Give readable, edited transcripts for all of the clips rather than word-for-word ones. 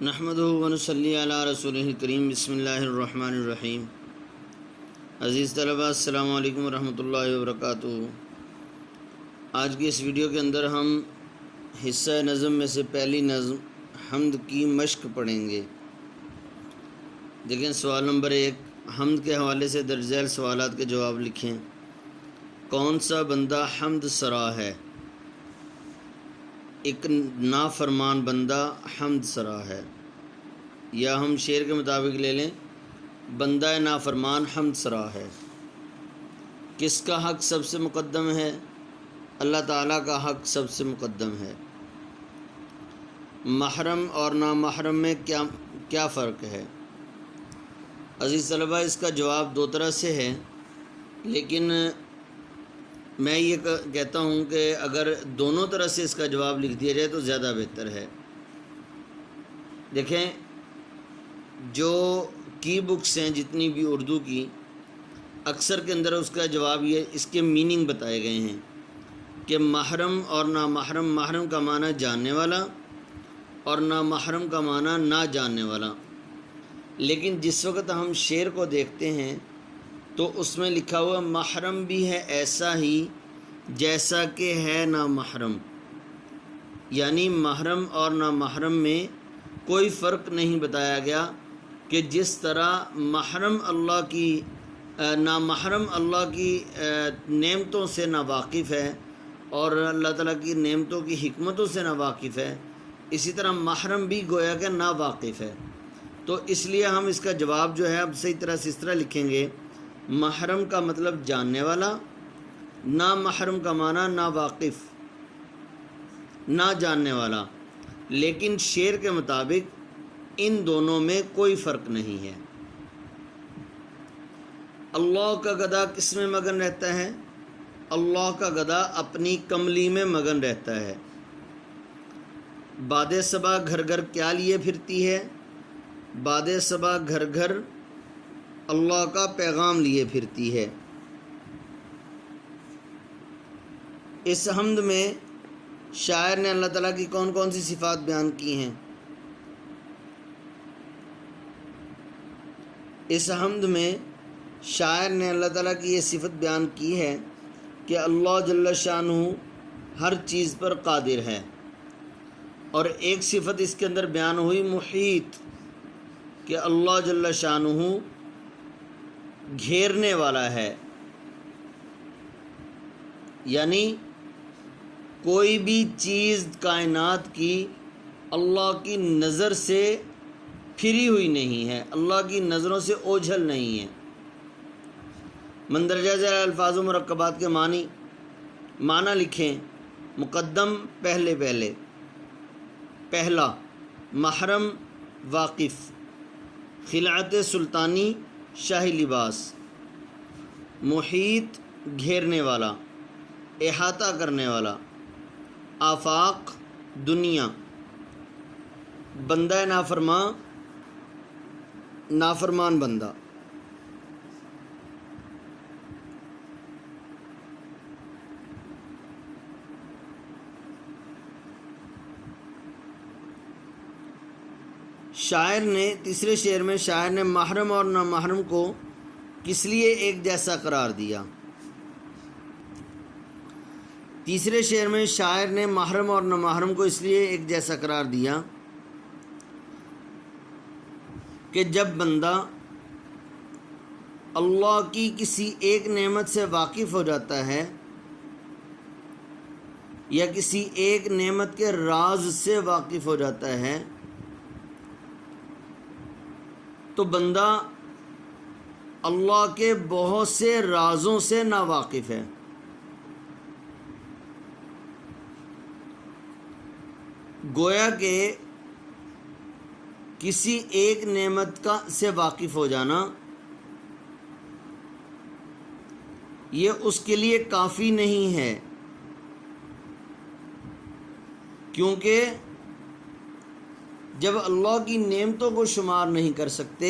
نحمدہ ونصلی علی رسولہ الکریم بسم اللہ الرحمن الرحیم۔ عزیز طلباء السلام علیکم ورحمۃ اللہ وبرکاتہ۔ آج کی اس ویڈیو کے اندر ہم حصہ نظم میں سے پہلی نظم حمد کی مشق پڑھیں گے۔ دیکھیں سوال نمبر 1، حمد کے حوالے سے درج ذیل سوالات کے جواب لکھیں۔ کون سا بندہ حمد سرا ہے؟ ایک نافرمان بندہ حمد سرا ہے، یا ہم شعر کے مطابق لے لیں بندہ نافرمان حمد سرا ہے۔ کس کا حق سب سے مقدم ہے؟ اللہ تعالیٰ کا حق سب سے مقدم ہے۔ محرم اور نامحرم میں کیا فرق ہے؟ عزیز طلباء، اس کا جواب دو طرح سے ہے، لیکن میں یہ کہتا ہوں کہ اگر دونوں طرح سے اس کا جواب لکھ دیا جائے تو زیادہ بہتر ہے۔ دیکھیں، جو کی بکس ہیں جتنی بھی اردو کی، اکثر کے اندر اس کا جواب اس کے میننگ بتائے گئے ہیں کہ محرم اور نامحرم، محرم کا معنی جاننے والا اور نامحرم کا معنی نہ جاننے والا۔ لیکن جس وقت ہم شعر کو دیکھتے ہیں تو اس میں لکھا ہوا محرم بھی ہے ایسا ہی جیسا کہ ہے نامحرم، یعنی محرم اور نامحرم میں کوئی فرق نہیں بتایا گیا کہ جس طرح محرم اللہ کی نامحرم اللہ کی نعمتوں سے ناواقف ہے اور اللہ تعالیٰ کی نعمتوں کی حکمتوں سے ناواقف ہے، اسی طرح محرم بھی گویا کہ ناواقف ہے۔ تو اس لیے ہم اس کا جواب جو ہے اب صحیح طرح سے اس طرح لکھیں گے، محرم کا مطلب جاننے والا، نامحرم کا معنی ناواقف، نہ جاننے والا۔ لیکن شعر کے مطابق ان دونوں میں کوئی فرق نہیں ہے۔ اللہ کا گدھا کس میں مگن رہتا ہے؟ اللہ کا گدھا اپنی کملی میں مگن رہتا ہے۔ باد صبا گھر گھر کیا لیے پھرتی ہے؟ باد صبا گھر گھر اللہ کا پیغام لیے پھرتی ہے۔ اس حمد میں شاعر نے اللہ تعالیٰ کی کون کون سی صفات بیان کی ہیں؟ اس حمد میں شاعر نے اللہ تعالیٰ کی یہ صفت بیان کی ہے کہ اللہ جل شانہ ہر چیز پر قادر ہے، اور ایک صفت اس کے اندر بیان ہوئی محیط، کہ اللہ جل شانہ گھیرنے والا ہے، یعنی کوئی بھی چیز کائنات کی اللہ کی نظر سے پھری ہوئی نہیں ہے، اللہ کی نظروں سے اوجھل نہیں ہے۔ مندرجہ ذیل الفاظ و مرکبات کے معنی لکھیں۔ مقدم پہلے پہلا، محرم واقف، خلعت سلطانی شاہی لباس، محیط گھیرنے والا، احاطہ کرنے والا، آفاق دنیا، بندہ نافرمان بندہ۔ شاعر نے تیسرے شعر میں شاعر نے محرم اور نامحرم کو کس لیے ایک جیسا قرار دیا؟ تیسرے شعر میں شاعر نے محرم اور نامحرم کو اس لیے ایک جیسا قرار دیا کہ جب بندہ اللہ کی کسی ایک نعمت سے واقف ہو جاتا ہے یا کسی ایک نعمت کے راز سے واقف ہو جاتا ہے تو بندہ اللہ کے بہت سے رازوں سے ناواقف ہے۔ گویا کہ کسی ایک نعمت سے واقف ہو جانا یہ اس کے لیے کافی نہیں ہے، کیونکہ جب اللہ کی نعمتوں کو شمار نہیں کر سکتے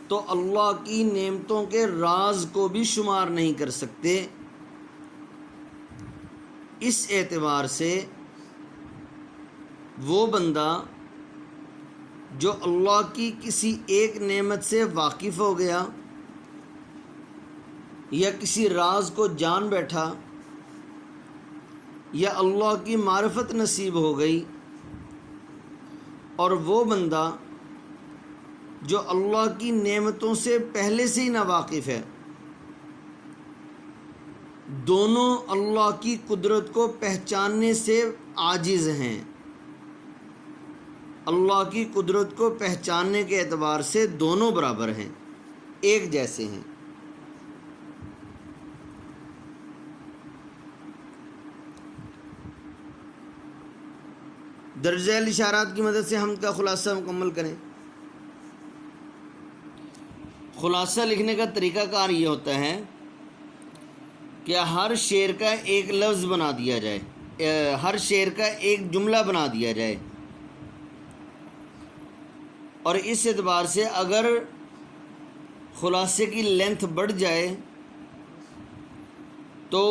تو اللہ کی نعمتوں کے راز کو بھی شمار نہیں کر سکتے۔ اس اعتبار سے وہ بندہ جو اللہ کی کسی ایک نعمت سے واقف ہو گیا یا کسی راز کو جان بیٹھا یا اللہ کی معرفت نصیب ہو گئی، اور وہ بندہ جو اللہ کی نعمتوں سے پہلے سے ہی ناواقف ہے، دونوں اللہ کی قدرت کو پہچاننے سے عاجز ہیں، اللہ کی قدرت کو پہچاننے کے اعتبار سے دونوں برابر ہیں، ایک جیسے ہیں۔ درج ذیل اشارات کی مدد سے ہم کا خلاصہ مکمل کریں۔ خلاصہ لکھنے کا طریقہ کار یہ ہوتا ہے کہ ہر شعر کا ایک لفظ بنا دیا جائے، ہر شعر کا ایک جملہ بنا دیا جائے، اور اس اعتبار سے اگر خلاصے کی لینتھ بڑھ جائے تو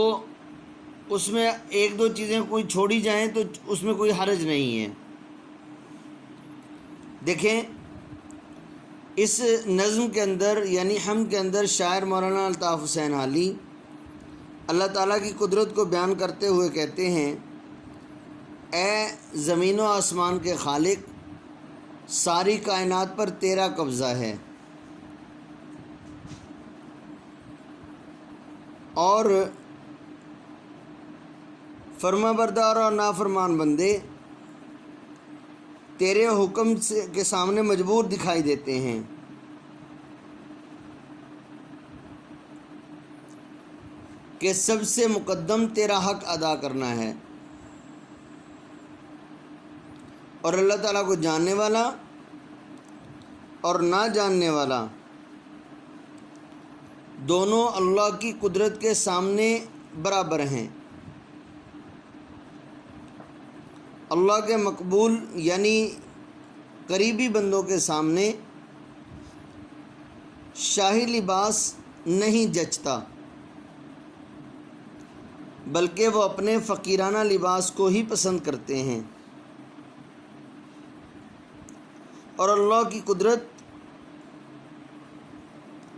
اس میں ایک دو چیزیں کوئی چھوڑی جائیں تو اس میں کوئی حرج نہیں ہے۔ دیکھیں اس نظم کے اندر یعنی حمد کے اندر شاعر مولانا الطاف حسین حالی اللہ تعالیٰ کی قدرت کو بیان کرتے ہوئے کہتے ہیں، اے زمین و آسمان کے خالق، ساری کائنات پر تیرا قبضہ ہے، اور فرما بردار اور نافرمان بندے تیرے حکم کے سامنے مجبور دکھائی دیتے ہیں۔ کہ سب سے مقدم تیرا حق ادا کرنا ہے، اور اللہ تعالیٰ کو جاننے والا اور نہ جاننے والا دونوں اللہ کی قدرت کے سامنے برابر ہیں۔ اللہ کے مقبول یعنی قریبی بندوں کے سامنے شاہی لباس نہیں جچتا، بلکہ وہ اپنے فقیرانہ لباس کو ہی پسند کرتے ہیں، اور اللہ کی قدرت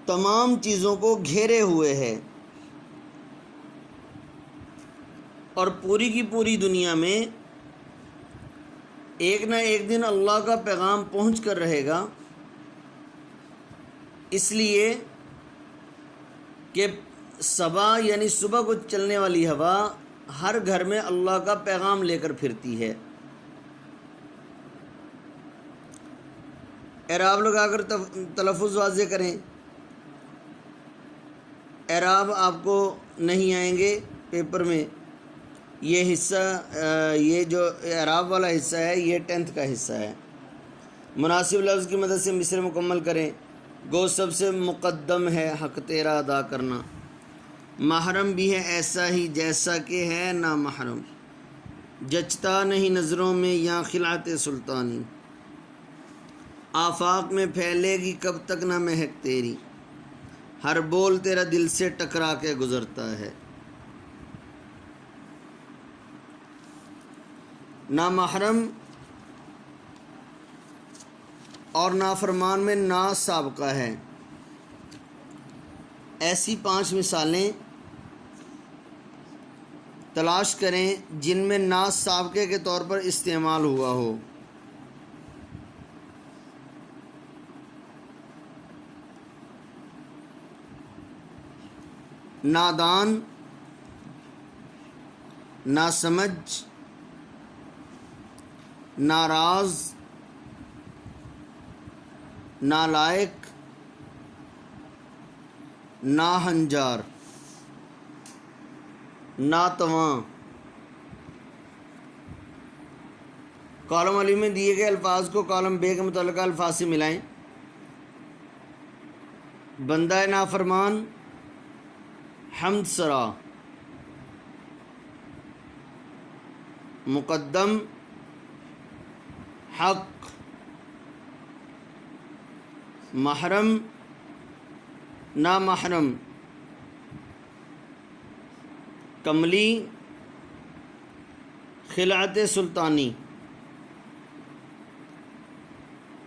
تمام چیزوں کو گھیرے ہوئے ہے، اور پوری کی پوری دنیا میں ایک نہ ایک دن اللہ کا پیغام پہنچ کر رہے گا، اس لیے کہ صبا یعنی صبح کو چلنے والی ہوا ہر گھر میں اللہ کا پیغام لے کر پھرتی ہے۔ اعراب لگا کر تلفظ واضح کریں۔ اعراب آپ کو نہیں آئیں گے پیپر میں، یہ حصہ یہ جو اعراب والا حصہ ہے یہ 10th کا حصہ ہے۔ مناسب لفظ کی مدد سے مصرع مکمل کریں۔ گو سب سے مقدم ہے حق تیرا ادا کرنا، محرم بھی ہے ایسا ہی جیسا کہ ہے نا محرم، جچتا نہیں نظروں میں یا خلعت سلطانی، آفاق میں پھیلے گی کب تک نہ مہک تیری، ہر بول تیرا دل سے ٹکرا کے گزرتا ہے۔ نامحرم اور نافرمان میں نا سابقہ ہے۔ ایسی 5 مثالیں تلاش کریں جن میں نا سابقے کے طور پر استعمال ہوا ہو۔ نادان، ناسمجھ، ناراض، نالائق، ناہنجار، ناتواں۔ کالم علی میں دیے گئے الفاظ کو کالم بے کے متعلقہ الفاظ سے ملائیں۔ بندہ نافرمان حمد سرا، مقدم حق، محرم نامحرم، کملی خلعت سلطانی۔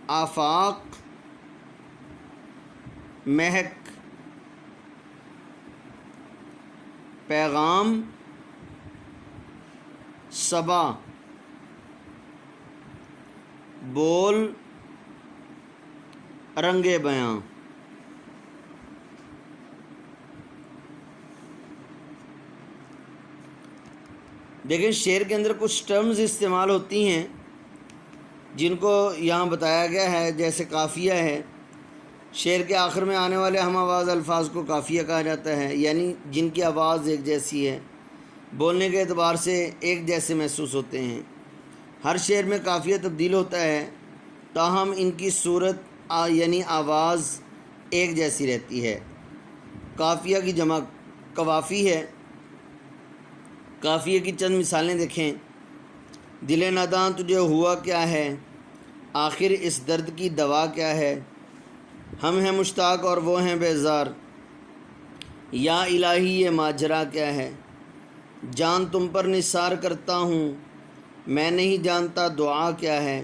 آفاق مہک پیغام صبا بول رنگ بیاں۔ دیکھیں شعر کے اندر کچھ ٹرمز استعمال ہوتی ہیں جن کو یہاں بتایا گیا ہے، جیسے قافیہ ہے۔ شعر کے آخر میں آنے والے ہم آواز الفاظ کو قافیہ کہا جاتا ہے، یعنی جن کی آواز ایک جیسی ہے، بولنے کے اعتبار سے ایک جیسے محسوس ہوتے ہیں۔ ہر شعر میں قافیہ تبدیل ہوتا ہے، تاہم ان کی صورت یعنی آواز ایک جیسی رہتی ہے۔ قافیہ کی جمع قوافی ہے۔ قافیے کی چند مثالیں دیکھیں۔ دل ناداں تجھے ہوا کیا ہے، آخر اس درد کی دوا کیا ہے، ہم ہیں مشتاق اور وہ ہیں بیزار، یا الہی یہ ماجرا کیا ہے، جان تم پر نثار کرتا ہوں میں نہیں جانتا دعا کیا ہے۔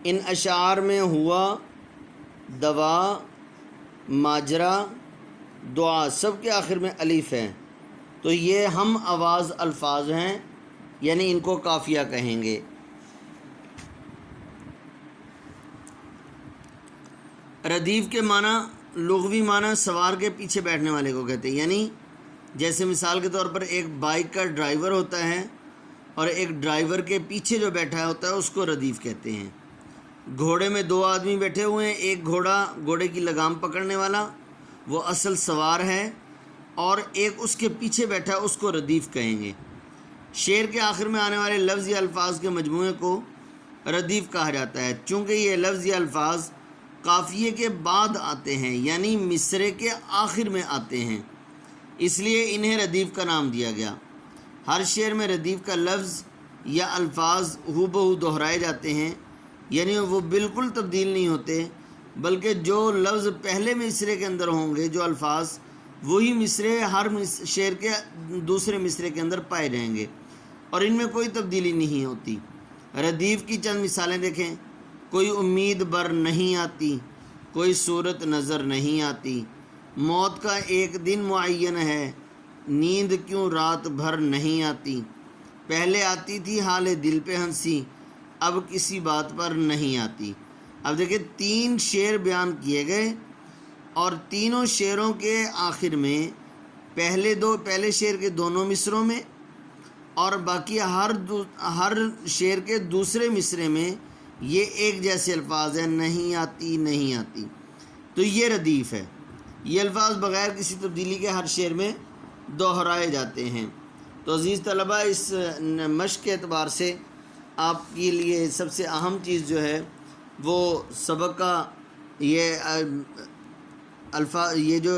ان اشعار میں ہوا، دوا، ماجرا، دعا سب کے آخر میں الف ہے، تو یہ ہم آواز الفاظ ہیں، یعنی ان کو قافیہ کہیں گے۔ ردیف کے معنی لغوی معنی سوار کے پیچھے بیٹھنے والے کو کہتے ہیں، یعنی جیسے مثال کے طور پر ایک بائک کا ڈرائیور ہوتا ہے اور ایک ڈرائیور کے پیچھے جو بیٹھا ہوتا ہے اس کو ردیف کہتے ہیں۔ گھوڑے میں دو آدمی بیٹھے ہوئے ہیں، ایک گھوڑے کی لگام پکڑنے والا وہ اصل سوار ہے، اور ایک اس کے پیچھے بیٹھا ہے، اس کو ردیف کہیں گے۔ شعر کے آخر میں آنے والے لفظ یا الفاظ کے مجموعے کو ردیف کہا جاتا ہے، چونکہ یہ لفظ یا الفاظ قافیے کے بعد آتے ہیں، یعنی مصرعے کے آخر میں آتے ہیں، اس لیے انہیں ردیف کا نام دیا گیا۔ ہر شعر میں ردیف کا لفظ یا الفاظ ہو بہو دہرائے جاتے ہیں، یعنی وہ بالکل تبدیل نہیں ہوتے، بلکہ جو لفظ پہلے مصرعے کے اندر ہوں گے، جو الفاظ، وہی مصرعے ہر شعر کے دوسرے مصرعے کے اندر پائے جائیں گے، اور ان میں کوئی تبدیلی نہیں ہوتی۔ ردیف کی چند مثالیں دیکھیں۔ کوئی امید بر نہیں آتی، کوئی صورت نظر نہیں آتی، موت کا ایک دن معین ہے، نیند کیوں رات بھر نہیں آتی، پہلے آتی تھی حال دل پہ ہنسی، اب کسی بات پر نہیں آتی۔ اب دیکھیں 3 شعر بیان کیے گئے، اور تینوں شعروں کے آخر میں پہلے شعر کے دونوں مصروں میں اور باقی ہر شعر کے دوسرے مصرے میں یہ ایک جیسے الفاظ ہیں، نہیں آتی نہیں آتی، تو یہ ردیف ہے۔ یہ الفاظ بغیر کسی تبدیلی کے ہر شعر میں دہرائے جاتے ہیں۔ تو عزیز طلبہ، اس مشق کے اعتبار سے آپ کے لیے سب سے اہم چیز جو ہے وہ سبق کا یہ جو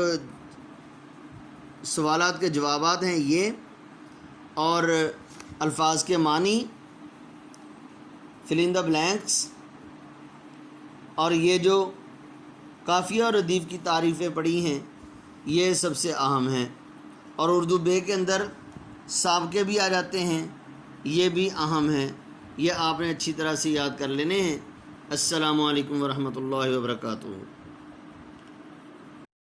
سوالات کے جوابات ہیں یہ، اور الفاظ کے معنی، فل ان دا بلینکس، اور یہ جو قافیہ اور ردیف کی تعریفیں پڑھی ہیں یہ سب سے اہم ہیں۔ اور اردو بے کے اندر سابقے بھی آ جاتے ہیں، یہ بھی اہم ہیں، یہ آپ نے اچھی طرح سے یاد کر لینے ہیں۔ السلام علیکم ورحمۃ اللہ وبرکاتہ۔